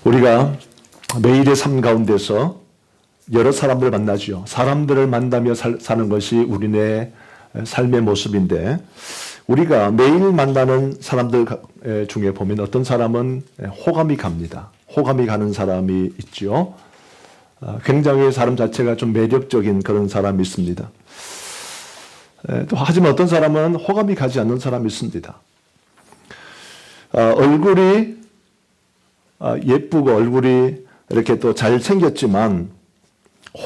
우리가 매일의 삶 가운데서 여러 사람들을 만나죠. 사람들을 만나며 사는 것이 우리네 삶의 모습인데, 우리가 매일 만나는 사람들 중에 보면 어떤 사람은 호감이 갑니다. 호감이 가는 사람이 있죠. 굉장히 사람 자체가 좀 매력적인 그런 사람이 있습니다. 또 하지만 어떤 사람은 호감이 가지 않는 사람이 있습니다. 얼굴이 예쁘고 얼굴이 이렇게 또 잘생겼지만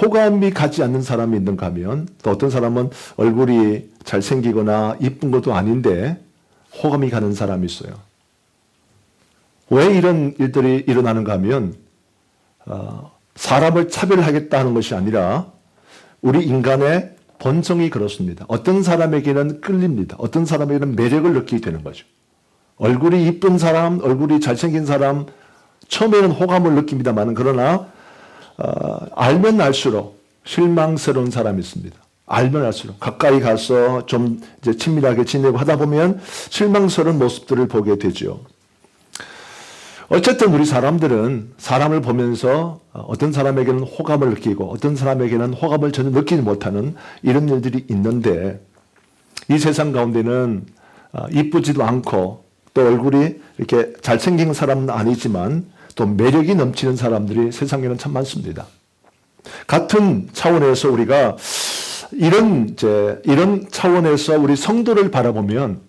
호감이 가지 않는 사람이 있는가 하면, 또 어떤 사람은 얼굴이 잘생기거나 이쁜 것도 아닌데 호감이 가는 사람이 있어요. 왜 이런 일들이 일어나는가 하면 사람을 차별하겠다 하는 것이 아니라 우리 인간의 본성이 그렇습니다. 어떤 사람에게는 끌립니다. 어떤 사람에게는 매력을 느끼게 되는 거죠. 얼굴이 이쁜 사람, 얼굴이 잘생긴 사람 처음에는 호감을 느낍니다만, 그러나 알면 알수록 실망스러운 사람이 있습니다. 알면 알수록 가까이 가서 좀 이제 친밀하게 지내고 하다 보면 실망스러운 모습들을 보게 되죠. 어쨌든 우리 사람들은 사람을 보면서 어떤 사람에게는 호감을 느끼고 어떤 사람에게는 호감을 전혀 느끼지 못하는 이런 일들이 있는데, 이 세상 가운데는 이쁘지도 않고 또 얼굴이 이렇게 잘생긴 사람은 아니지만 또 매력이 넘치는 사람들이 세상에는 참 많습니다. 같은 차원에서 우리가 이런 차원에서 우리 성도를 바라보면,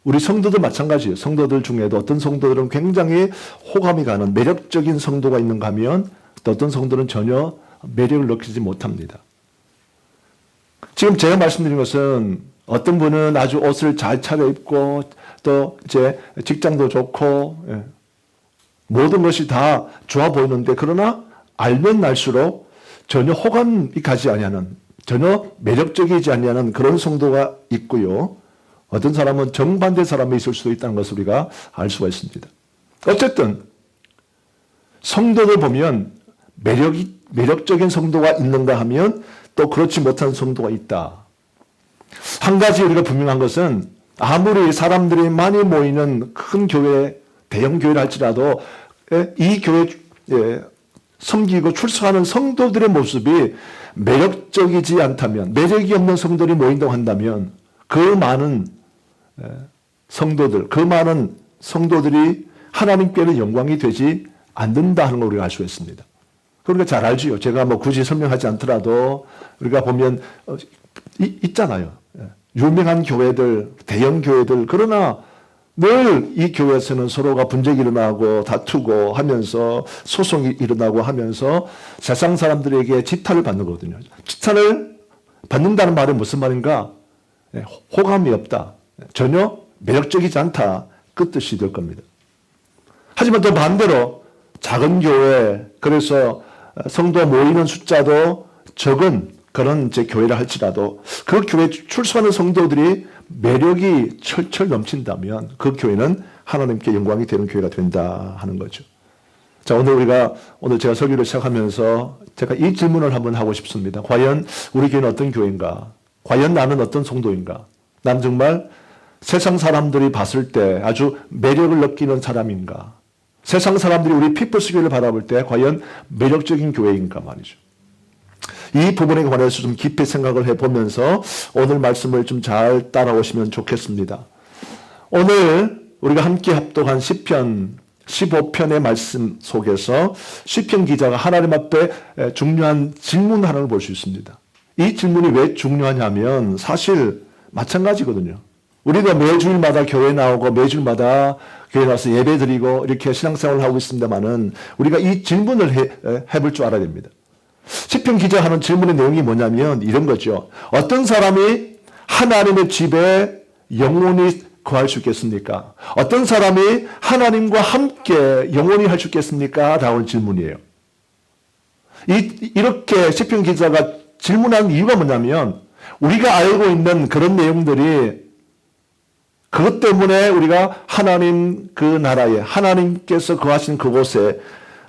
우리 성도들 마찬가지예요. 성도들 중에도 어떤 성도들은 굉장히 호감이 가는 매력적인 성도가 있는가 하면, 또 어떤 성도는 전혀 매력을 느끼지 못합니다. 지금 제가 말씀드린 것은 어떤 분은 아주 옷을 잘 차려입고 또 이제 직장도 좋고 모든 것이 다 좋아 보이는데, 그러나 알면 알수록 전혀 호감이 가지 아니하는, 전혀 매력적이지 아니하는 그런 성도가 있고요. 어떤 사람은 정반대 사람이 있을 수도 있다는 것을 우리가 알 수가 있습니다. 어쨌든 성도들 보면 매력적인 성도가 있는가 하면 또 그렇지 못한 성도가 있다. 한 가지 우리가 분명한 것은, 아무리 사람들이 많이 모이는 큰 교회, 대형 교회를 할지라도 이 교회에 섬기고 출석하는 성도들의 모습이 매력적이지 않다면, 매력이 없는 성도들이 모인다고 한다면 그 많은 성도들, 그 많은 성도들이 하나님께는 영광이 되지 않는다 하는 걸 우리가 알 수 있습니다. 그러니까 잘 알지요. 제가 뭐 굳이 설명하지 않더라도 우리가 보면 있잖아요. 유명한 교회들, 대형 교회들, 그러나 늘 이 교회에서는 서로가 분쟁이 일어나고 다투고 하면서 소송이 일어나고 하면서 세상 사람들에게 지탄을 받는 거거든요. 지탄을 받는다는 말은 무슨 말인가? 호감이 없다. 전혀 매력적이지 않다. 그 뜻이 될 겁니다. 하지만 또 반대로 작은 교회, 그래서 성도 모이는 숫자도 적은 그런 이제 교회를 할지라도 그 교회에 출석하는 성도들이 매력이 철철 넘친다면 그 교회는 하나님께 영광이 되는 교회가 된다 하는 거죠. 자, 오늘 제가 설교를 시작하면서 제가 이 질문을 한번 하고 싶습니다. 과연 우리 교회는 어떤 교회인가? 과연 나는 어떤 성도인가? 난 정말 세상 사람들이 봤을 때 아주 매력을 느끼는 사람인가? 세상 사람들이 우리 피플스 교회를 바라볼 때 과연 매력적인 교회인가 말이죠. 이 부분에 관해서 좀 깊이 생각을 해보면서 오늘 말씀을 좀 잘 따라오시면 좋겠습니다. 오늘 우리가 함께 합독한 시편 15편의 말씀 속에서 시편 기자가 하나님 앞에 중요한 질문 하나를 볼 수 있습니다. 이 질문이 왜 중요하냐면 사실 마찬가지거든요. 우리가 매주일마다 교회 나오고 매주일마다 교회 나와서 예배 드리고 이렇게 신앙생활을 하고 있습니다만은 우리가 이 질문을 해볼 줄 알아야 됩니다. 시편 기자가 하는 질문의 내용이 뭐냐면 이런 거죠. 어떤 사람이 하나님의 집에 영원히 거할 수 있겠습니까? 어떤 사람이 하나님과 함께 영원히 할 수 있겠습니까? 라는 질문이에요. 이렇게 시편 기자가 질문한 이유가 뭐냐면, 우리가 알고 있는 그런 내용들이 그것 때문에 우리가 하나님 그 나라에, 하나님께서 거하신 그곳에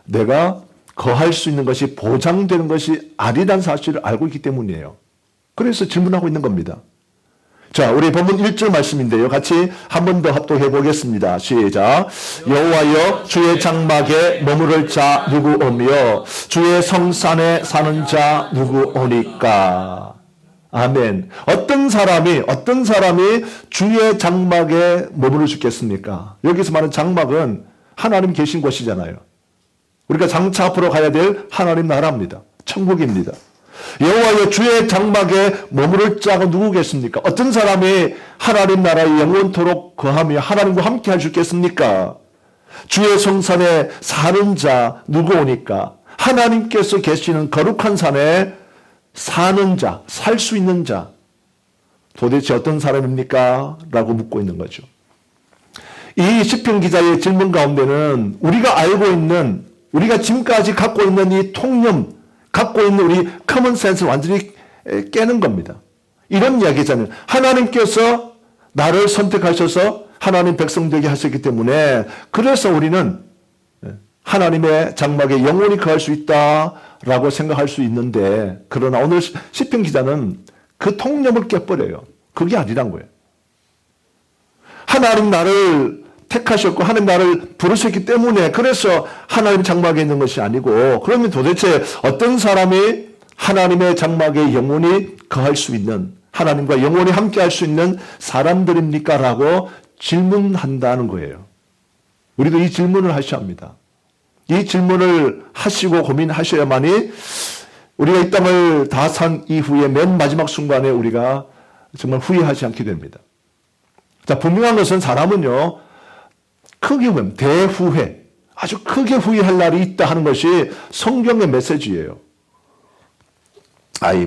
내가 거할 수 있는 것이 보장되는 것이 아니라는 사실을 알고 있기 때문이에요. 그래서 질문하고 있는 겁니다. 자, 우리 본문 1절 말씀인데요. 같이 한 번 더 합독해 보겠습니다. 시작. 여호와여 주의 장막에 머무를 자 누구 오며 주의 성산에 사는 자 누구 오니까. 아멘. 어떤 사람이 주의 장막에 머무를 수 있겠습니까? 여기서 말하는 장막은 하나님 계신 곳이잖아요. 우리가 장차 앞으로 가야 될 하나님 나라입니다. 천국입니다. 여호와여 주의 장막에 머무를 자가 누구겠습니까? 어떤 사람이 하나님 나라에 영원토록 거하며 하나님과 함께 할 수 있겠습니까? 주의 성산에 사는 자 누구 오니까? 하나님께서 계시는 거룩한 산에 사는 자, 살 수 있는 자, 도대체 어떤 사람입니까? 라고 묻고 있는 거죠. 이 시편 기자의 질문 가운데는 우리가 알고 있는, 우리가 지금까지 갖고 있는 이 통념, 갖고 있는 우리 커먼 센스를 완전히 깨는 겁니다. 이런 이야기잖아요. 하나님께서 나를 선택하셔서 하나님 백성 되게 하셨기 때문에 그래서 우리는 하나님의 장막에 영원히 거할 수 있다라고 생각할 수 있는데, 그러나 오늘 시편 기자는 그 통념을 깨버려요. 그게 아니란 거예요. 하나님 나를 택하셨고 하나님 나를 부르셨기 때문에 그래서 하나님 장막에 있는 것이 아니고, 그러면 도대체 어떤 사람이 하나님의 장막에 영원히 거할 수 있는, 하나님과 영원히 함께 할 수 있는 사람들입니까? 라고 질문한다는 거예요. 우리도 이 질문을 하셔야 합니다. 이 질문을 하시고 고민하셔야만이 우리가 이 땅을 다 산 이후에 맨 마지막 순간에 우리가 정말 후회하지 않게 됩니다. 자, 분명한 것은 사람은요, 크게 보면 대후회, 아주 크게 후회할 날이 있다 하는 것이 성경의 메시지예요.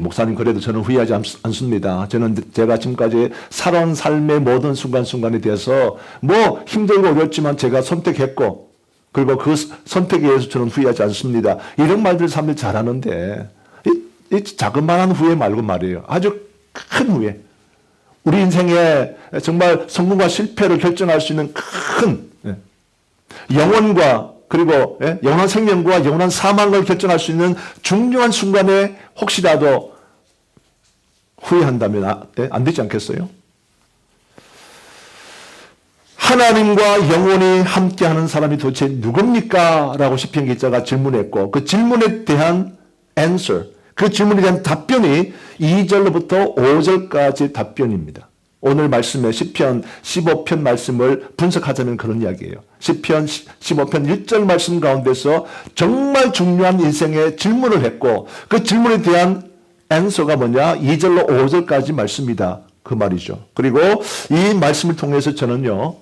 목사님 그래도 저는 후회하지 않습니다. 저는 제가 지금까지 살아온 삶의 모든 순간순간에 대해서 뭐 힘들고 어렵지만 제가 선택했고 그리고 그 선택에 의해서 저는 후회하지 않습니다. 이런 말들 사람들이 잘하는데 이 자그마한 후회 말고 말이에요. 아주 큰 후회. 우리 인생에 정말 성공과 실패를 결정할 수 있는 큰 영혼과 그리고 영원한 생명과 영원한 사망을 결정할 수 있는 중요한 순간에 혹시라도 후회한다면 안 되지 않겠어요? 하나님과 영원히 함께하는 사람이 도대체 누굽니까? 라고 시편 기자가 질문했고 그 질문에 대한 answer, 그 질문에 대한 답변이 2절로부터 5절까지 답변입니다. 오늘 말씀에 시편 15편 말씀을 분석하자면 그런 이야기예요. 시편 15편 1절 말씀 가운데서 정말 중요한 인생의 질문을 했고 그 질문에 대한 answer가 뭐냐? 2절로 5절까지 말씀이다. 그 말이죠. 그리고 이 말씀을 통해서 저는요,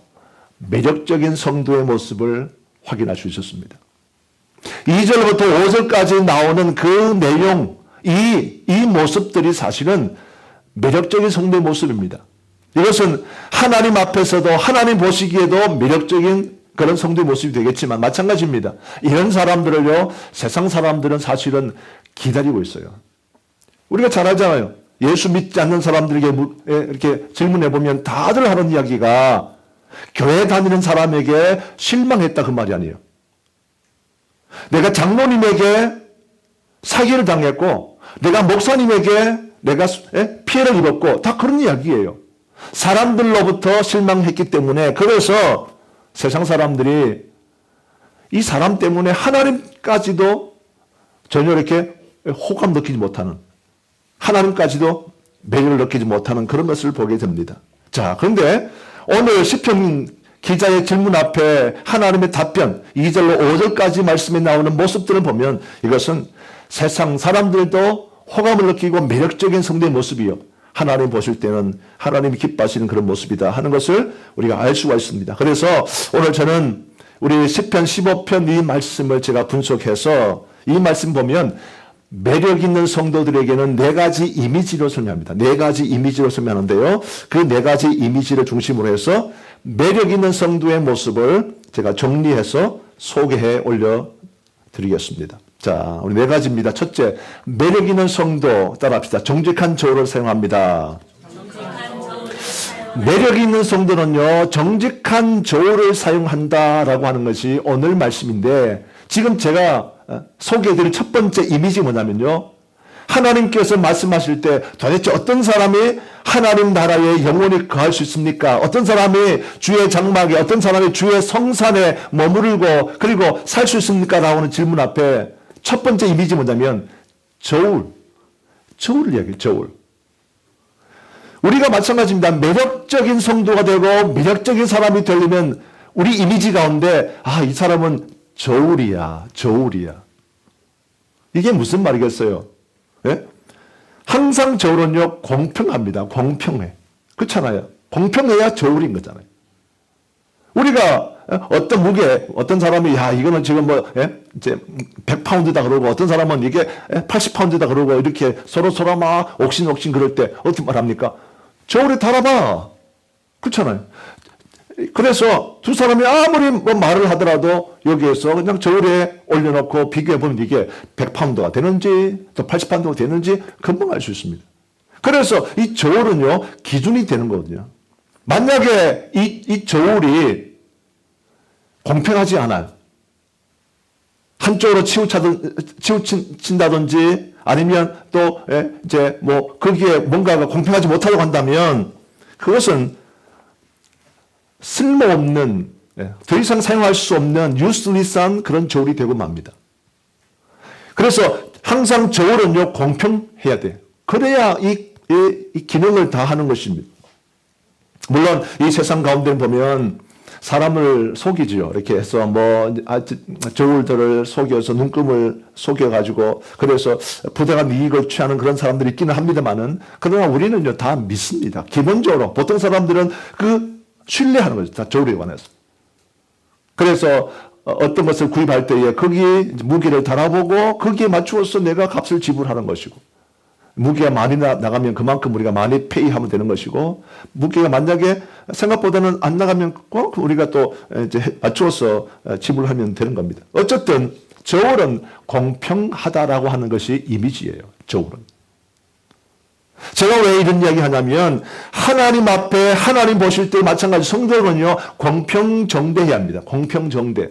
매력적인 성도의 모습을 확인할 수 있었습니다. 2절부터 5절까지 나오는 그 내용, 이 모습들이 사실은 매력적인 성도의 모습입니다. 이것은 하나님 앞에서도 하나님 보시기에도 매력적인 그런 성도의 모습이 되겠지만 마찬가지입니다. 이런 사람들을요, 세상 사람들은 사실은 기다리고 있어요. 우리가 잘 알잖아요. 예수 믿지 않는 사람들에게 이렇게 질문해 보면 다들 하는 이야기가 교회 다니는 사람에게 실망했다 그 말이 아니에요. 내가 장로님에게 사기를 당했고 내가 목사님에게 내가 피해를 입었고 다 그런 이야기예요. 사람들로부터 실망했기 때문에 그래서 세상 사람들이 이 사람 때문에 하나님까지도 전혀 이렇게 호감 느끼지 못하는, 하나님까지도 매력을 느끼지 못하는 그런 것을 보게 됩니다. 자, 그런데 오늘 시편 기자의 질문 앞에 하나님의 답변 2절로 5절까지 말씀에 나오는 모습들을 보면 이것은 세상 사람들도 호감을 느끼고 매력적인 성도의 모습이요, 하나님 보실 때는 하나님이 기뻐하시는 그런 모습이다 하는 것을 우리가 알 수가 있습니다. 그래서 오늘 저는 우리 시편 15편 이 말씀을 제가 분석해서 이 말씀 보면 매력 있는 성도들에게는 네 가지 이미지로 설명합니다. 네 가지 이미지로 설명하는데요. 그 네 가지 이미지를 중심으로 해서 매력 있는 성도의 모습을 제가 정리해서 소개해 올려드리겠습니다. 자, 우리 네 가지입니다. 첫째, 매력 있는 성도 따라합시다. 정직한 저울을 사용합니다. 매력 있는 성도는요, 정직한 저울을 사용한다라고 하는 것이 오늘 말씀인데 지금 제가 소개해드린 첫 번째 이미지 뭐냐면요, 하나님께서 말씀하실 때 도대체 어떤 사람이 하나님 나라에 영원히 거할 수 있습니까? 어떤 사람이 주의 장막에, 어떤 사람이 주의 성산에 머무르고 그리고 살 수 있습니까? 라고 하는 질문 앞에 첫 번째 이미지 뭐냐면 저울 이야기예요. 저울. 우리가 마찬가지입니다. 매력적인 성도가 되고 매력적인 사람이 되려면 우리 이미지 가운데 이 사람은 저울이야. 이게 무슨 말이겠어요? 예? 항상 저울은요 공평합니다. 공평해. 그렇잖아요. 공평해야 저울인 거잖아요. 우리가 어떤 무게, 어떤 사람이 이거는 지금 이제 100파운드다 그러고 어떤 사람은 이게 80파운드다 그러고 이렇게 서로 막 옥신옥신 그럴 때 어떻게 말합니까? 저울에 달아봐. 그렇잖아요. 그래서 두 사람이 아무리 말을 하더라도 여기에서 그냥 저울에 올려놓고 비교해보면 이게 100파운드가 되는지 또 80파운드가 되는지 금방 알 수 있습니다. 그래서 이 저울은요 기준이 되는 거거든요. 만약에 이 저울이 공평하지 않아요. 한쪽으로 치우친다든지 아니면 또 이제 거기에 뭔가가 공평하지 못하다고 한다면 그것은 쓸모없는 더 이상 사용할 수 없는 useless한 그런 저울이 되고 맙니다. 그래서 항상 저울은요 공평해야 돼요. 그래야 이 기능을 다 하는 것입니다. 물론 이 세상 가운데 보면 사람을 속이지요. 이렇게 해서 저울들을 속여서 눈금을 속여가지고 그래서 부당한 이익을 취하는 그런 사람들이 있기는 합니다만은 그러나 우리는요 다 믿습니다. 기본적으로 보통 사람들은 신뢰하는 거죠. 다 저울에 관해서. 그래서 어떤 것을 구입할 때에 거기에 무게를 달아보고 거기에 맞추어서 내가 값을 지불하는 것이고 무게가 많이 나가면 그만큼 우리가 많이 페이하면 되는 것이고 무게가 만약에 생각보다는 안 나가면 꼭 우리가 또 이제 맞추어서 지불하면 되는 겁니다. 어쨌든 저울은 공평하다라고 하는 것이 이미지예요. 저울은. 제가 왜 이런 이야기 하냐면 하나님 앞에 하나님 보실 때 마찬가지 성도는요 공평정대해야 합니다. 공평정대.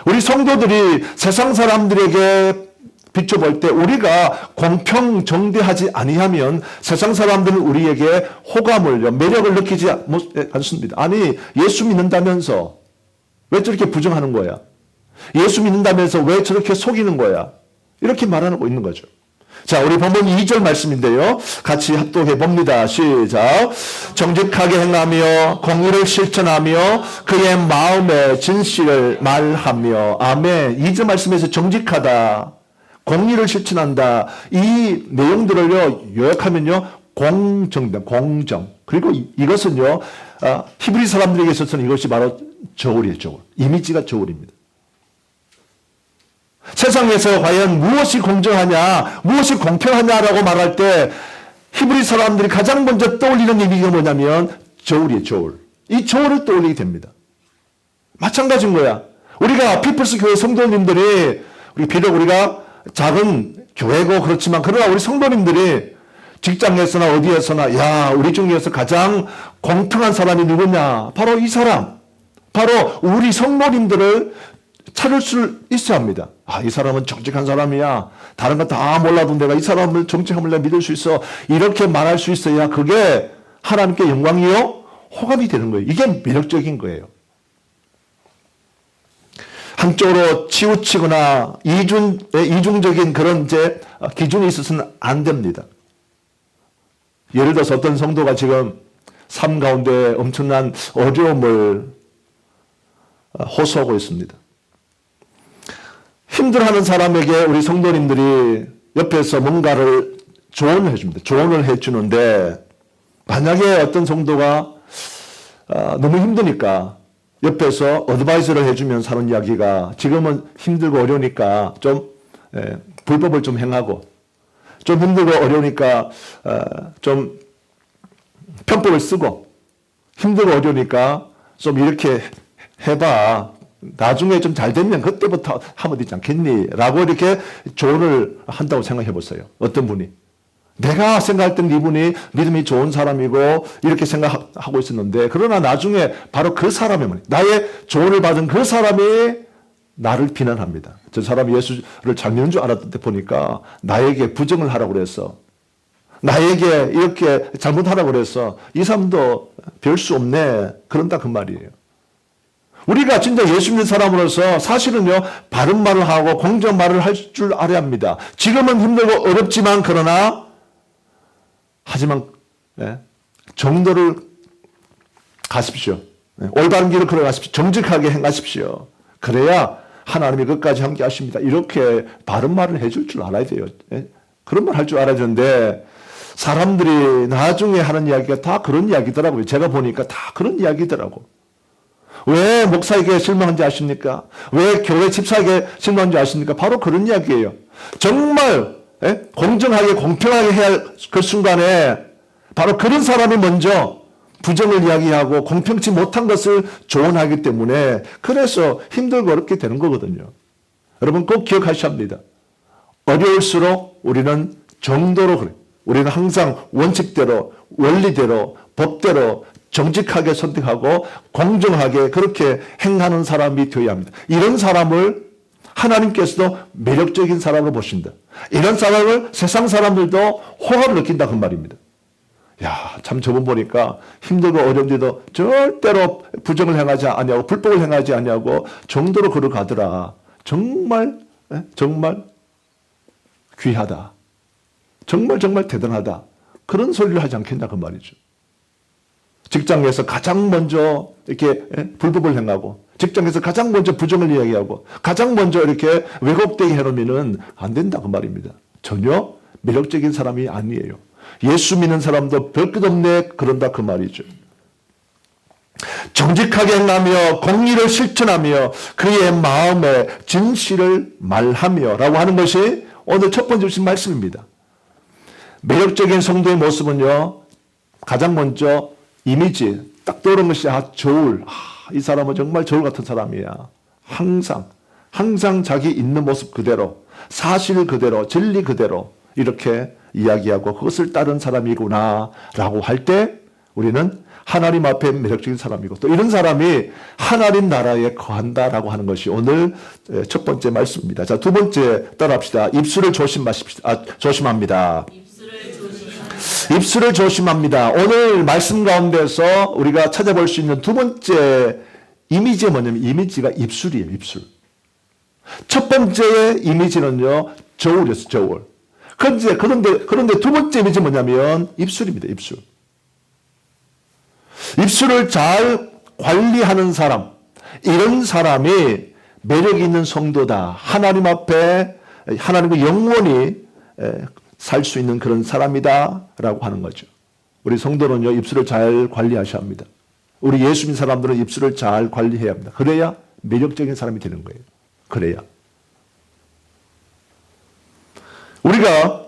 우리 성도들이 세상 사람들에게 비춰볼 때 우리가 공평정대하지 아니하면 세상 사람들은 우리에게 호감을, 매력을 느끼지 않습니다. 아니 예수 믿는다면서 왜 저렇게 부정하는 거야? 예수 믿는다면서 왜 저렇게 속이는 거야? 이렇게 말하고 있는 거죠. 자, 우리 본문 2절 말씀인데요. 같이 합독해 봅니다. 시작. 정직하게 행하며 공의를 실천하며 그의 마음의 진실을 말하며. 아멘. 2절 말씀에서 정직하다, 공의를 실천한다. 이 내용들을요, 요약하면요, 공정. 그리고 이것은요, 히브리 사람들에게 있어서는 이것이 바로 저울이에요, 저울. 이미지가 저울입니다. 세상에서 과연 무엇이 공정하냐, 무엇이 공평하냐라고 말할 때 히브리 사람들이 가장 먼저 떠올리는 이미지가 뭐냐면 저울이에요, 저울. 이 저울을 떠올리게 됩니다. 마찬가지인 거야. 우리가 피플스 교회 성도님들이 비록 우리가 작은 교회고 그렇지만 그러나 우리 성도님들이 직장에서나 어디에서나 우리 중에서 가장 공평한 사람이 누구냐? 바로 이 사람. 바로 우리 성도님들을 찾을 수 있어야 합니다. 이 사람은 정직한 사람이야. 다른 건 다 몰라도 내가 이 사람을 정직함을 내가 믿을 수 있어. 이렇게 말할 수 있어야 그게 하나님께 영광이요? 호감이 되는 거예요. 이게 매력적인 거예요. 한쪽으로 치우치거나 이중적인 그런 기준이 있어서는 안 됩니다. 예를 들어서 어떤 성도가 지금 삶 가운데 엄청난 어려움을 호소하고 있습니다. 힘들어하는 사람에게 우리 성도님들이 옆에서 뭔가를 조언을 해줍니다. 조언을 해주는데 만약에 어떤 성도가 너무 힘드니까 옆에서 어드바이스를 해주면 사는 이야기가 지금은 힘들고 어려우니까 좀 불법을 좀 행하고 좀 힘들고 어려우니까 좀 편법을 쓰고 힘들고 어려우니까 좀 이렇게 해봐. 나중에 좀 잘 되면 그때부터 하면 되지 않겠니? 라고 이렇게 조언을 한다고 생각해 보세요. 어떤 분이. 내가 생각할 땐 이분이 믿음이 좋은 사람이고 이렇게 생각하고 있었는데 그러나 나중에 바로 그 사람이 나의 조언을 받은 그 사람이 나를 비난합니다. 저 사람이 예수를 잘 믿는 줄 알았는데 보니까 나에게 부정을 하라고 그래서, 나에게 이렇게 잘못하라고 그래서 이 사람도 별 수 없네, 그런다 그 말이에요. 우리가 진짜 예수 믿는 사람으로서 사실은요, 바른 말을 하고 공정 말을 할 줄 알아야 합니다. 지금은 힘들고 어렵지만, 그러나 하지만 정도를 가십시오. 올바른 길을 걸어가십시오. 정직하게 행하십시오. 그래야 하나님이 끝까지 함께 하십니다. 이렇게 바른 말을 해줄 줄 알아야 돼요. 그런 말 할 줄 알아야 되는데, 사람들이 나중에 하는 이야기가 다 그런 이야기더라고요. 제가 보니까 다 그런 이야기더라고. 왜 목사에게 실망한지 아십니까? 왜 교회 집사에게 실망한지 아십니까? 바로 그런 이야기예요. 정말 공정하게 공평하게 해야 할 그 순간에 바로 그런 사람이 먼저 부정을 이야기하고 공평치 못한 것을 조언하기 때문에, 그래서 힘들고 어렵게 되는 거거든요. 여러분 꼭 기억하셔야 합니다. 어려울수록 우리는 정도로 그래요. 우리는 항상 원칙대로, 원리대로, 법대로 정직하게 선택하고 공정하게 그렇게 행하는 사람이 되어야 합니다. 이런 사람을 하나님께서도 매력적인 사람으로 보신다. 이런 사람을 세상 사람들도 호감을 느낀다 그 말입니다. 야, 참 저분 보니까 힘들고 어려운데도 절대로 부정을 행하지 아니하고 불법을 행하지 아니하고 정도로 걸어가더라. 정말 귀하다. 정말 대단하다. 그런 소리를 하지 않겠냐 그 말이죠. 직장에서 가장 먼저 이렇게 불법을 행하고, 직장에서 가장 먼저 부정을 이야기하고, 가장 먼저 이렇게 왜곡되게 해놓으면 안 된다 그 말입니다. 전혀 매력적인 사람이 아니에요. 예수 믿는 사람도 별것 없네 그런다 그 말이죠. 정직하게 행하며 공의를 실천하며 그의 마음에 진실을 말하며 라고 하는 것이 오늘 첫 번째 주신 말씀입니다. 매력적인 성도의 모습은요, 가장 먼저 이미지 딱 떠오르는 것이 저울. 이 사람은 정말 저울 같은 사람이야. 항상 자기 있는 모습 그대로, 사실 그대로, 진리 그대로 이렇게 이야기하고 그것을 따른 사람이구나 라고 할 때 우리는 하나님 앞에 매력적인 사람이고, 또 이런 사람이 하나님 나라에 거한다라고 하는 것이 오늘 첫 번째 말씀입니다. 자, 두 번째 따라합시다. 입술을 조심합니다. 입술을 조심합니다. 오늘 말씀 가운데서 우리가 찾아볼 수 있는 두 번째 이미지가 뭐냐면, 이미지가 입술이에요. 입술. 첫 번째 이미지는요, 저울이었어요. 저울. 그런데 두 번째 이미지 뭐냐면 입술입니다. 입술. 입술을 잘 관리하는 사람, 이런 사람이 매력 있는 성도다. 하나님 앞에 하나님과 영원히 살 수 있는 그런 사람이다 라고 하는 거죠. 우리 성도는요, 입술을 잘 관리하셔야 합니다. 우리 예수 믿는 사람들은 입술을 잘 관리해야 합니다. 그래야 매력적인 사람이 되는 거예요. 그래야. 우리가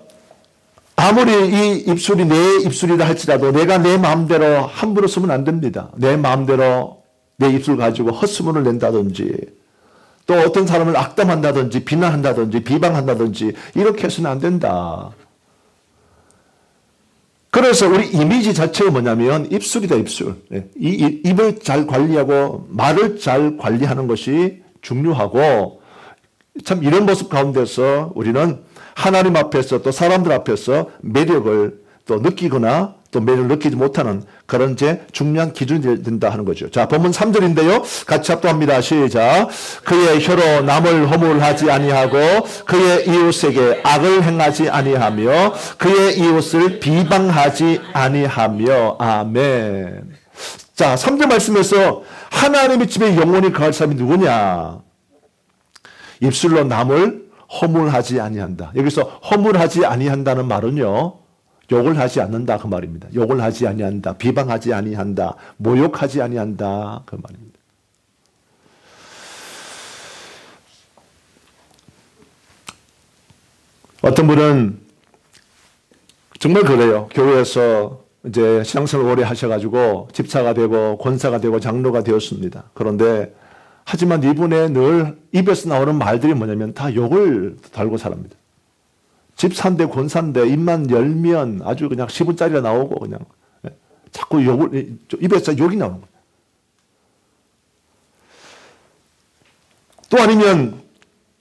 아무리 이 입술이 내 입술이라 할지라도 내가 내 마음대로 함부로 쓰면 안 됩니다. 내 마음대로 내 입술 가지고 헛소문을 낸다든지, 또 어떤 사람을 악담한다든지 비난한다든지 비방한다든지 이렇게 해서는 안 된다. 그래서 우리 이미지 자체가 뭐냐면 입술이다. 입술. 이 입을 잘 관리하고 말을 잘 관리하는 것이 중요하고, 참 이런 모습 가운데서 우리는 하나님 앞에서 또 사람들 앞에서 매력을 또 느끼거나 또 매력을 느끼지 못하는 그런 중요한 기준이 된다 하는 거죠. 자, 본문 3절인데요. 같이 합독합니다. 시작. 그의 혀로 남을 허물하지 아니하고 그의 이웃에게 악을 행하지 아니하며 그의 이웃을 비방하지 아니하며. 아멘. 자, 3절 말씀에서 하나님의 집에 영원히 거할 사람이 누구냐? 입술로 남을 허물하지 아니한다. 여기서 허물하지 아니한다는 말은요, 욕을 하지 않는다 그 말입니다. 욕을 하지 아니한다, 비방하지 아니한다, 모욕하지 아니한다 그 말입니다. 어떤 분은 정말 그래요. 교회에서 이제 신앙생활 오래 하셔가지고 집사가 되고 권사가 되고 장로가 되었습니다. 그런데 하지만 이분의 늘 입에서 나오는 말들이 뭐냐면 다 욕을 달고 살합니다. 집사인데 권사인데 입만 열면 아주 그냥 10원짜리가 나오고 그냥 자꾸 입에서 욕이 나오는 거예요. 또 아니면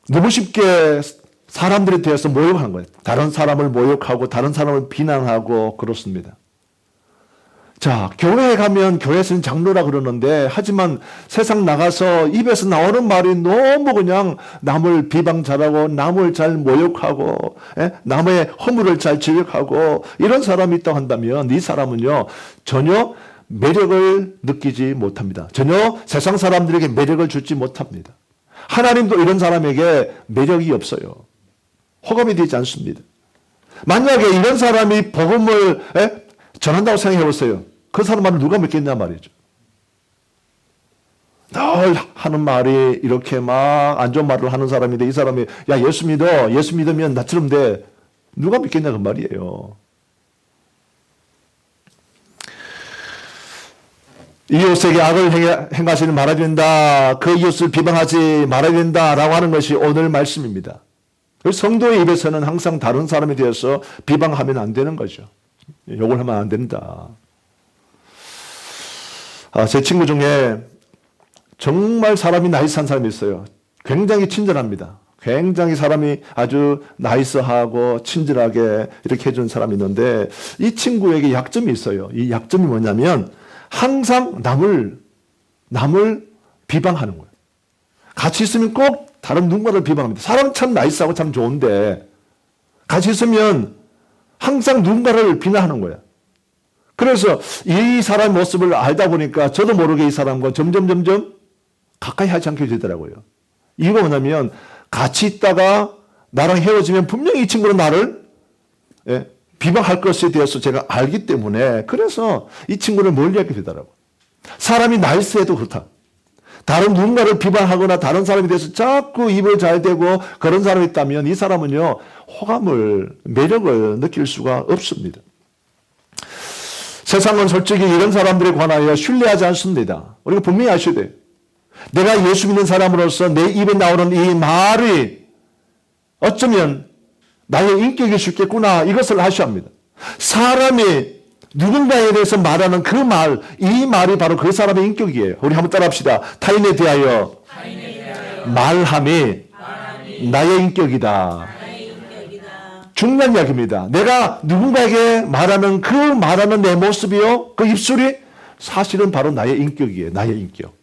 너무 쉽게 사람들에 대해서 모욕하는 거예요. 다른 사람을 모욕하고 다른 사람을 비난하고 그렇습니다. 자, 교회에 가면 교회에서는 장로라 그러는데 하지만 세상 나가서 입에서 나오는 말이 너무 그냥 남을 비방 잘하고 남을 잘 모욕하고 남의 허물을 잘 지적하고 이런 사람이 있다고 한다면 이 사람은요 전혀 매력을 느끼지 못합니다. 전혀 세상 사람들에게 매력을 주지 못합니다. 하나님도 이런 사람에게 매력이 없어요. 호감이 되지 않습니다. 만약에 이런 사람이 복음을 전한다고 생각해 보세요. 그 사람 말을 누가 믿겠냐 말이죠. 늘 하는 말이 이렇게 막 안 좋은 말을 하는 사람인데 이 사람이 야 예수 믿어. 예수 믿으면 나처럼 돼. 누가 믿겠냐 그 말이에요. 이웃에게 악을 행하시는 말아야 된다. 그 이웃을 비방하지 말아야 된다라고 하는 것이 오늘 말씀입니다. 성도의 입에서는 항상 다른 사람에 대해서 비방하면 안 되는 거죠. 욕을 하면 안 된다. 제 친구 중에 정말 사람이 나이스한 사람이 있어요. 굉장히 친절합니다. 굉장히 사람이 아주 나이스하고 친절하게 이렇게 해준 사람이 있는데 이 친구에게 약점이 있어요. 이 약점이 뭐냐면 항상 남을 비방하는 거예요. 같이 있으면 꼭 다른 누군가를 비방합니다. 사람 참 나이스하고 참 좋은데 같이 있으면 항상 누군가를 비난하는 거야. 그래서 이 사람의 모습을 알다 보니까 저도 모르게 이 사람과 점점 가까이 하지 않게 되더라고요. 이유가 뭐냐면 같이 있다가 나랑 헤어지면 분명히 이 친구는 나를 비방할 것에 대해서 제가 알기 때문에 그래서 이 친구를 멀리하게 되더라고요. 사람이 나이스해도 그렇다. 다른 누군가를 비방하거나 다른 사람에 대해서 자꾸 입을 잘 대고 그런 사람이 있다면 이 사람은요 호감을 매력을 느낄 수가 없습니다. 세상은 솔직히 이런 사람들에 관하여 신뢰하지 않습니다. 우리가 분명히 아셔야 돼요. 내가 예수 믿는 사람으로서 내 입에 나오는 이 말이 어쩌면 나의 인격일 수 있겠구나 이것을 아셔야 합니다. 사람이 누군가에 대해서 말하는 그 말, 이 말이 바로 그 사람의 인격이에요. 우리 한번 따라합시다. 타인에 대하여 말함이 나의 인격이다. 중요한 이야기입니다. 내가 누군가에게 말하는 그 말하는 내 모습이요. 그 입술이 사실은 바로 나의 인격이에요. 나의 인격.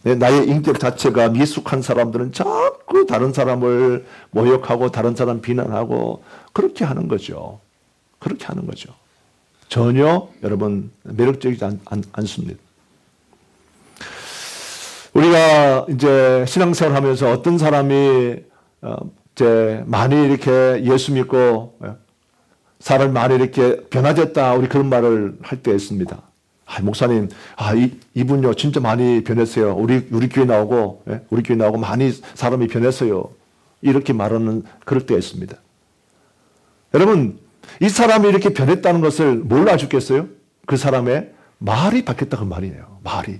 나의 인격 자체가 미숙한 사람들은 자꾸 다른 사람을 모욕하고 다른 사람 비난하고 그렇게 하는 거죠. 그렇게 하는 거죠. 전혀 여러분 매력적이지 않습니다. 우리가 이제 신앙생활 하면서 어떤 사람이 이제 많이 이렇게 예수 믿고 사람이 많이 이렇게 변화됐다 우리 그런 말을 할 때 있습니다. 목사님, 이분요 진짜 많이 변했어요. 우리 교회 나오고 우리 교회 나오고 많이 사람이 변했어요. 이렇게 말하는 그럴 때가 있습니다. 여러분 이 사람이 이렇게 변했다는 것을 뭘로 알겠어요? 그 사람의 말이 바뀌었다는 말이에요. 말이.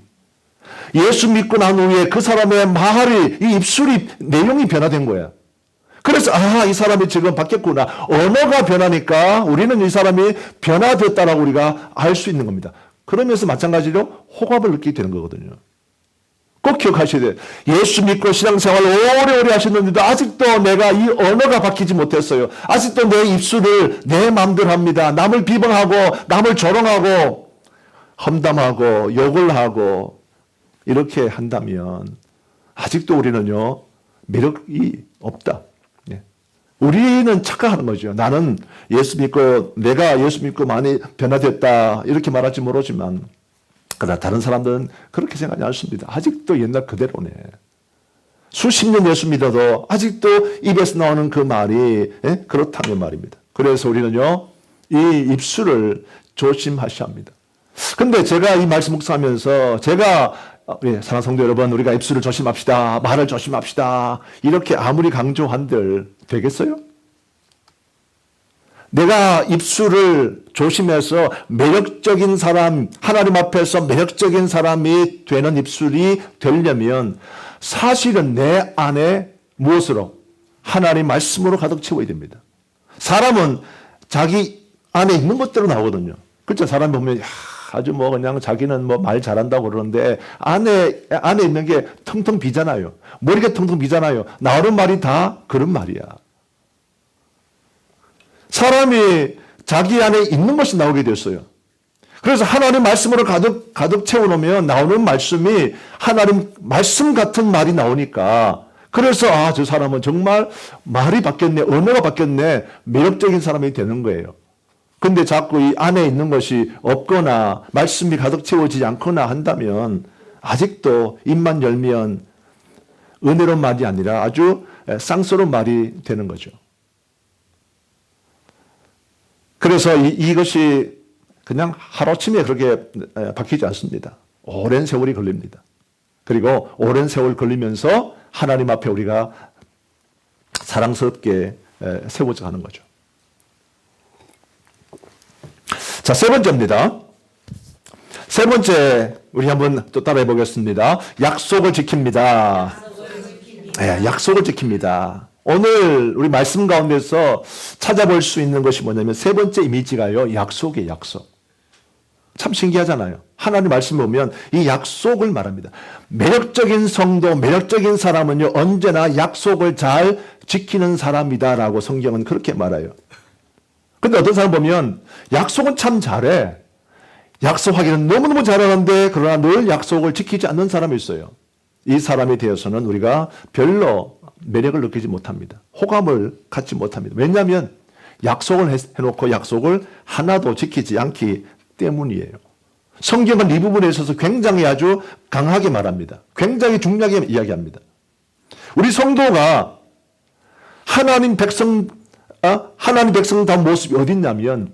예수 믿고 난 후에 그 사람의 말이 이 입술이 내용이 변화된 거야. 그래서 이 사람이 지금 바뀌었구나. 언어가 변하니까 우리는 이 사람이 변화됐다라고 우리가 알 수 있는 겁니다. 그러면서 마찬가지로 호감을 느끼게 되는 거거든요. 꼭 기억하셔야 돼요. 예수 믿고 신앙생활 오래오래 하셨는데도 아직도 내가 이 언어가 바뀌지 못했어요. 아직도 내 입술을 내 마음대로 합니다. 남을 비방하고 남을 조롱하고 험담하고 욕을 하고 이렇게 한다면 아직도 우리는요 매력이 없다. 우리는 착각하는 거죠. 나는 내가 예수 믿고 많이 변화됐다 이렇게 말할지 모르지만 그러나 다른 사람들은 그렇게 생각하지 않습니다. 아직도 옛날 그대로네. 수십 년 예수 믿어도 아직도 입에서 나오는 그 말이 그렇다는 말입니다. 그래서 우리는요 이 입술을 조심하셔야 합니다. 근데 제가 이 말씀 묵상하면서 제가 사랑하는 성도 여러분, 우리가 입술을 조심합시다. 말을 조심합시다. 이렇게 아무리 강조한들 되겠어요? 내가 입술을 조심해서 매력적인 사람, 하나님 앞에서 매력적인 사람이 되는 입술이 되려면 사실은 내 안에 무엇으로? 하나님 말씀으로 가득 채워야 됩니다. 사람은 자기 안에 있는 것대로 나오거든요. 그렇죠? 사람 보면 아주 뭐 그냥 자기는 뭐 말 잘한다고 그러는데 안에 있는 게 텅텅 비잖아요. 머리가 텅텅 비잖아요. 나오는 말이 다 그런 말이야. 사람이 자기 안에 있는 것이 나오게 됐어요. 그래서 하나님 말씀으로 가득 채워놓으면 나오는 말씀이 하나님 말씀 같은 말이 나오니까 그래서 저 사람은 정말 말이 바뀌었네, 언어가 바뀌었네, 매력적인 사람이 되는 거예요. 근데 자꾸 이 안에 있는 것이 없거나 말씀이 가득 채워지지 않거나 한다면 아직도 입만 열면 은혜로운 말이 아니라 아주 쌍스러운 말이 되는 거죠. 그래서 이것이 그냥 하루아침에 그렇게 바뀌지 않습니다. 오랜 세월이 걸립니다. 그리고 오랜 세월 걸리면서 하나님 앞에 우리가 사랑스럽게 세워져 가는 거죠. 자, 세 번째입니다. 세 번째, 우리 한번 또 따라해 보겠습니다. 약속을 지킵니다. 네, 약속을 지킵니다. 오늘 우리 말씀 가운데서 찾아볼 수 있는 것이 뭐냐면 세 번째 이미지가요, 약속이에요, 약속. 참 신기하잖아요. 하나님 말씀 보면 이 약속을 말합니다. 매력적인 성도, 매력적인 사람은요, 언제나 약속을 잘 지키는 사람이다라고 성경은 그렇게 말해요. 근데 어떤 사람 보면 약속은 참 잘해. 약속하기는 너무너무 잘하는데 그러나 늘 약속을 지키지 않는 사람이 있어요. 이 사람에 대해서는 우리가 별로 매력을 느끼지 못합니다. 호감을 갖지 못합니다. 왜냐하면 약속을 해놓고 약속을 하나도 지키지 않기 때문이에요. 성경은 이 부분에 있어서 굉장히 아주 강하게 말합니다. 굉장히 중요하게 이야기합니다. 우리 성도가 하나님 백성다운 모습이 어디 있냐면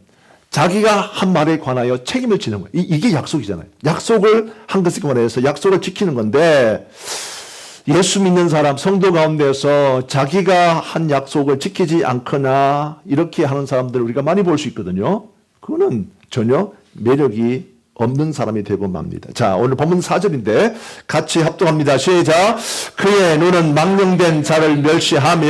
자기가 한 말에 관하여 책임을 지는 거예요. 이게 약속이잖아요. 약속을 한 것에 관해서 약속을 지키는 건데 예수 믿는 사람, 성도 가운데서 자기가 한 약속을 지키지 않거나 이렇게 하는 사람들을 우리가 많이 볼 수 있거든요. 그거는 전혀 매력이 없는 사람이 되고 맙니다. 자, 오늘 본문 4절인데 같이 합독합니다. 시작. 그의 눈은 망령된 자를 멸시하며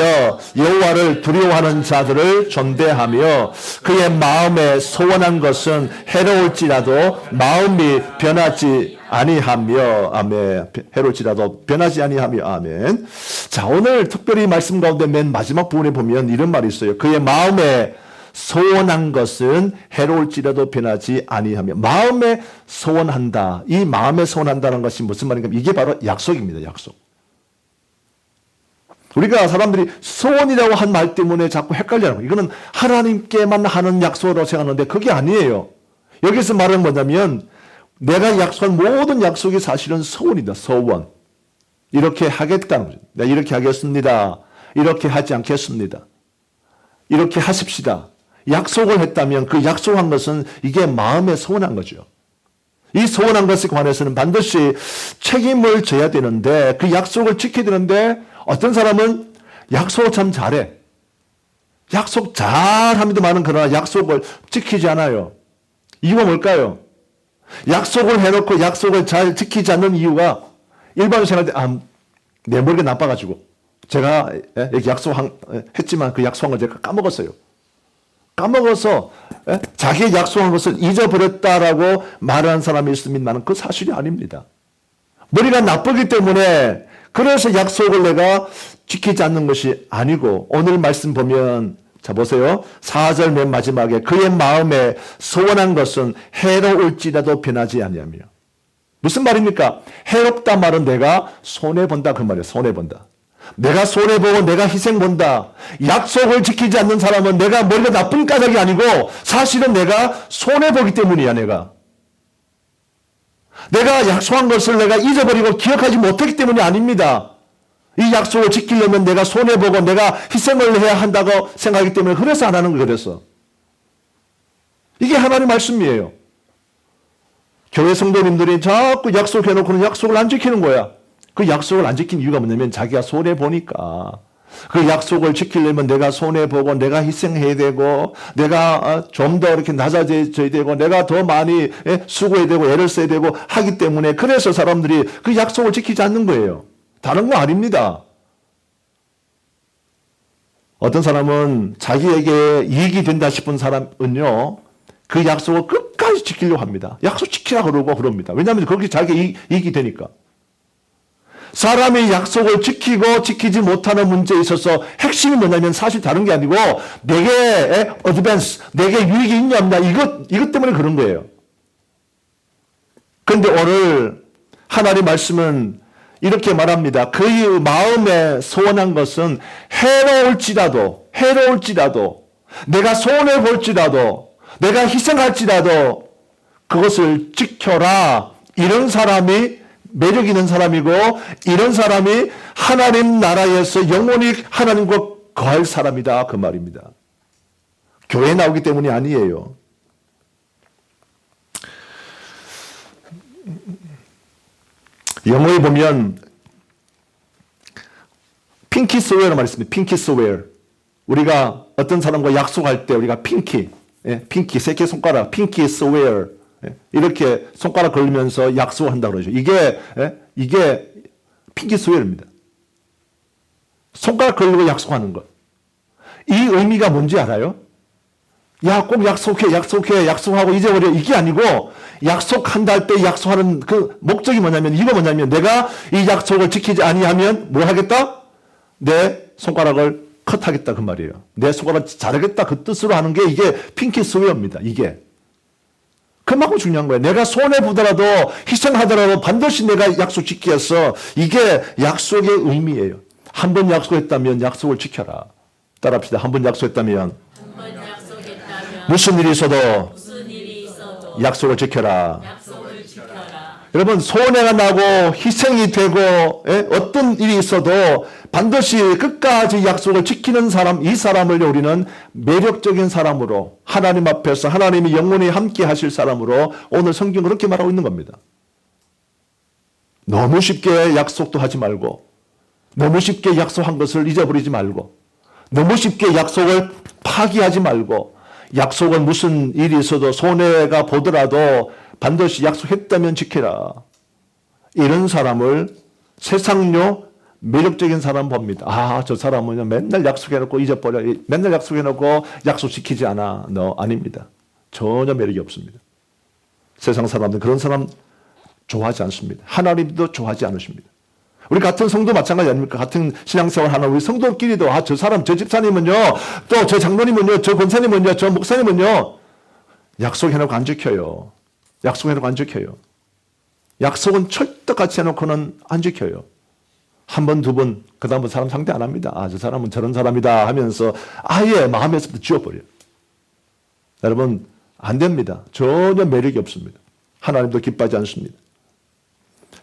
여호와를 두려워하는 자들을 존대하며 그의 마음에 소원한 것은 해로울지라도 마음이 변하지 아니하며 아멘. 해로울지라도 변하지 아니하며 아멘. 자, 오늘 특별히 말씀 가운데 맨 마지막 부분에 보면 이런 말이 있어요. 그의 마음에 소원한 것은 해로울지라도 변하지 아니하며 마음에 소원한다. 이 마음에 소원한다는 것이 무슨 말인가? 이게 바로 약속입니다. 약속. 우리가 사람들이 소원이라고 한 말 때문에 자꾸 헷갈려요. 이거는 하나님께만 하는 약속으로 생각하는데 그게 아니에요. 여기서 말은 뭐냐면 내가 약속한 모든 약속이 사실은 소원이다. 소원. 이렇게 하겠다는 거죠. 내가 이렇게 하겠습니다. 이렇게 하지 않겠습니다. 이렇게 하십시다. 약속을 했다면 그 약속한 것은 이게 마음에 소원한 거죠. 이 소원한 것에 관해서는 반드시 책임을 져야 되는데 그 약속을 지켜야 되는데 어떤 사람은 약속을 참 잘해. 약속 잘합니다만은 그러나 약속을 지키지 않아요. 이유가 뭘까요? 약속을 해놓고 약속을 잘 지키지 않는 이유가 일반적으로 생각할 때 내 머리가 나빠가지고 제가 이렇게 약속했지만 그 약속한 걸 제가 까먹었어요. 까먹어서 자기의 약속한 것을 잊어버렸다라고 말하는 사람이 있습니다만 그 사실이 아닙니다. 머리가 나쁘기 때문에 그래서 약속을 내가 지키지 않는 것이 아니고 오늘 말씀 보면 자 보세요. 4절 맨 마지막에 그의 마음에 소원한 것은 해로울지라도 변하지 아니하며 무슨 말입니까? 해롭다 말은 내가 손해본다 그 말이에요. 손해본다. 내가 손해보고 내가 희생본다. 약속을 지키지 않는 사람은 내가 머리가 나쁜 까닭이 아니고 사실은 내가 손해보기 때문이야. 내가 약속한 것을 내가 잊어버리고 기억하지 못했기 때문이 아닙니다. 이 약속을 지키려면 내가 손해보고 내가 희생을 해야 한다고 생각하기 때문에 그래서 안 하는 거예요. 그래서 이게 하나님의 말씀이에요. 교회 성도님들이 자꾸 약속해놓고는 약속을 안 지키는 거야. 그 약속을 안 지킨 이유가 뭐냐면 자기가 손해보니까 그 약속을 지키려면 내가 손해보고 내가 희생해야 되고 내가 좀 더 이렇게 낮아져야 되고 내가 더 많이 수고해야 되고 애를 써야 되고 하기 때문에 그래서 사람들이 그 약속을 지키지 않는 거예요. 다른 거 아닙니다. 어떤 사람은 자기에게 이익이 된다 싶은 사람은요 그 약속을 끝까지 지키려고 합니다. 약속 지키라 그럽니다. 왜냐하면 그렇게 자기 이익이 되니까. 사람이 약속을 지키고 지키지 못하는 문제에 있어서 핵심이 뭐냐면 사실 다른 게 아니고 내게 어드밴스, 내게 유익이 있냐 없냐 이것 때문에 그런 거예요. 그런데 오늘 하나님 말씀은 이렇게 말합니다. 그의 마음에 소원한 것은 해로울지라도 내가 손해볼지라도 내가 희생할지라도 그것을 지켜라. 이런 사람이 매력 있는 사람이고 이런 사람이 하나님 나라에서 영원히 하나님과 거할 사람이다. 그 말입니다. 교회에 나오기 때문이 아니에요. 영어에 보면 핑키 스웨어라는 말이 있습니다. 핑키 스웨어. 우리가 어떤 사람과 약속할 때 우리가 핑키 새끼 손가락 핑키 스웨어 이렇게 손가락 걸리면서 약속한다고 그러죠. 이게 핑키 스웨어입니다. 손가락 걸리고 약속하는 것. 이 의미가 뭔지 알아요? 야, 꼭 약속하고 잊어버려. 이게 아니고 약속한다 할 때 약속하는 그 목적이 뭐냐면 내가 이 약속을 지키지 아니하면 뭘 하겠다? 내 손가락을 컷하겠다 그 말이에요. 내 손가락 자르겠다 그 뜻으로 하는 게 이게 핑키 스웨어입니다. 이게. 그만큼 중요한 거예요. 내가 손해보더라도 희생하더라도 반드시 내가 약속 지키기 위해서 이게 약속의 의미예요. 한 번 약속했다면 약속을 지켜라. 따라합시다. 한 번 약속했다면 무슨 일이 있어도 약속을 지켜라. 여러분 손해가 나고 희생이 되고 어떤 일이 있어도 반드시 끝까지 약속을 지키는 사람, 이 사람을 우리는 매력적인 사람으로 하나님 앞에서 하나님이 영원히 함께 하실 사람으로 오늘 성경은 그렇게 말하고 있는 겁니다. 너무 쉽게 약속도 하지 말고 너무 쉽게 약속한 것을 잊어버리지 말고 너무 쉽게 약속을 파기하지 말고 약속은 무슨 일이 있어도 손해가 보더라도 반드시 약속했다면 지켜라. 이런 사람을 세상요 매력적인 사람 봅니다. 아, 저 사람은 맨날 약속해놓고 잊어버려. 맨날 약속해놓고 약속 지키지 않아. 아닙니다. 전혀 매력이 없습니다. 세상 사람들은 그런 사람 좋아하지 않습니다. 하나님도 좋아하지 않으십니다. 우리 같은 성도 마찬가지 아닙니까? 같은 신앙생활 하는 우리 성도끼리도 저 사람, 저 집사님은요, 또 저 장로님은요, 저 권사님은요, 저 목사님은요, 약속해놓고 안 지켜요. 약속해놓고 안 지켜요. 약속은 철떡같이 해놓고는 안 지켜요. 한 번, 두 번, 그 다음은 사람 상대 안 합니다. 저 사람은 저런 사람이다 하면서 아예 마음에서부터 지워버려요. 여러분, 안 됩니다. 전혀 매력이 없습니다. 하나님도 기뻐하지 않습니다.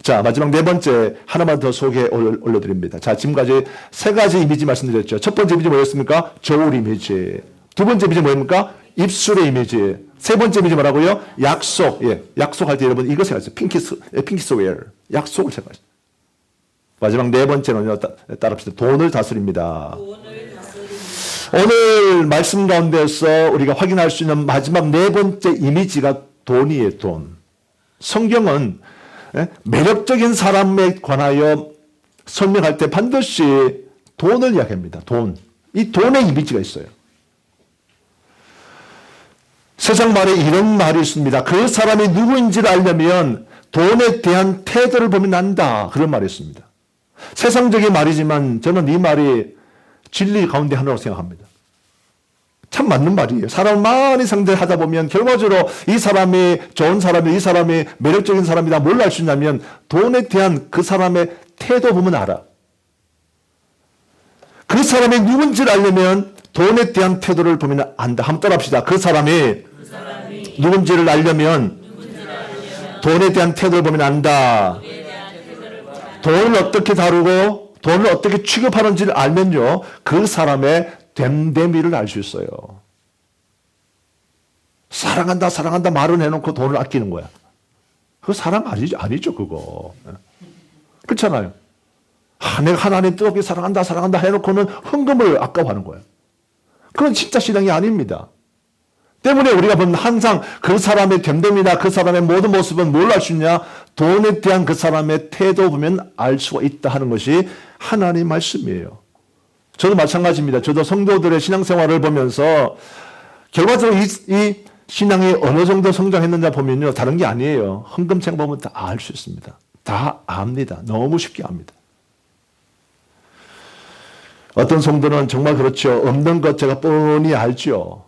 자, 마지막 네 번째 하나만 더 소개 올려드립니다. 자, 지금까지 세 가지 이미지 말씀드렸죠. 첫 번째 이미지 뭐였습니까? 저울 이미지. 두 번째 이미지 뭐입니까? 입술의 이미지. 세 번째 이미지 뭐라고요? 약속. 약속할 때 여러분 이거 생각하세요. 핑키 스웨어. 약속을 생각하세요. 마지막 네 번째는요. 따라합시다. 돈을 다스립니다. 오늘 말씀 가운데서 우리가 확인할 수 있는 마지막 네 번째 이미지가 돈이에요. 돈. 성경은 매력적인 사람에 관하여 설명할 때 반드시 돈을 이야기합니다. 돈. 이 돈의 이미지가 있어요. 세상 말에 이런 말이 있습니다. 그 사람이 누구인지를 알려면 돈에 대한 태도를 보면 안다. 그런 말이 있습니다. 세상적인 말이지만 저는 이 말이 진리 가운데 하나라고 생각합니다. 참 맞는 말이에요. 사람을 많이 상대하다 보면 결과적으로 이 사람이 좋은 사람이, 이 사람이 매력적인 사람이다. 뭘 알 수 있냐면 돈에 대한 그 사람의 태도 보면 알아. 그 사람이 누군지를 알려면 돈에 대한 태도를 보면 안다. 한번 따라합시다. 그 사람이 누군지를 알려면 돈에 대한 태도를 보면 안다. 돈을 어떻게 다루고 돈을 어떻게 취급하는지를 알면요. 그 사람의 됨됨이를 알 수 있어요. 사랑한다, 사랑한다 말은 해놓고 돈을 아끼는 거야. 그거 사랑 아니죠, 그거. 그렇잖아요. 내가 하나님 뜨겁게 사랑한다, 사랑한다 해놓고는 헌금을 아까워하는 거야. 그건 진짜 신앙이 아닙니다. 때문에 우리가 보면 항상 그 사람의 됨됨이나 그 사람의 모든 모습은 뭘 알 수 있냐? 돈에 대한 그 사람의 태도 보면 알 수가 있다 하는 것이 하나님의 말씀이에요. 저도 마찬가지입니다. 저도 성도들의 신앙생활을 보면서 결과적으로 이 신앙이 어느 정도 성장했는지 보면요, 다른 게 아니에요. 헌금책 보면 다 알 수 있습니다. 다 압니다. 너무 쉽게 압니다. 어떤 성도는 정말 그렇죠. 없는 것 제가 뻔히 알죠.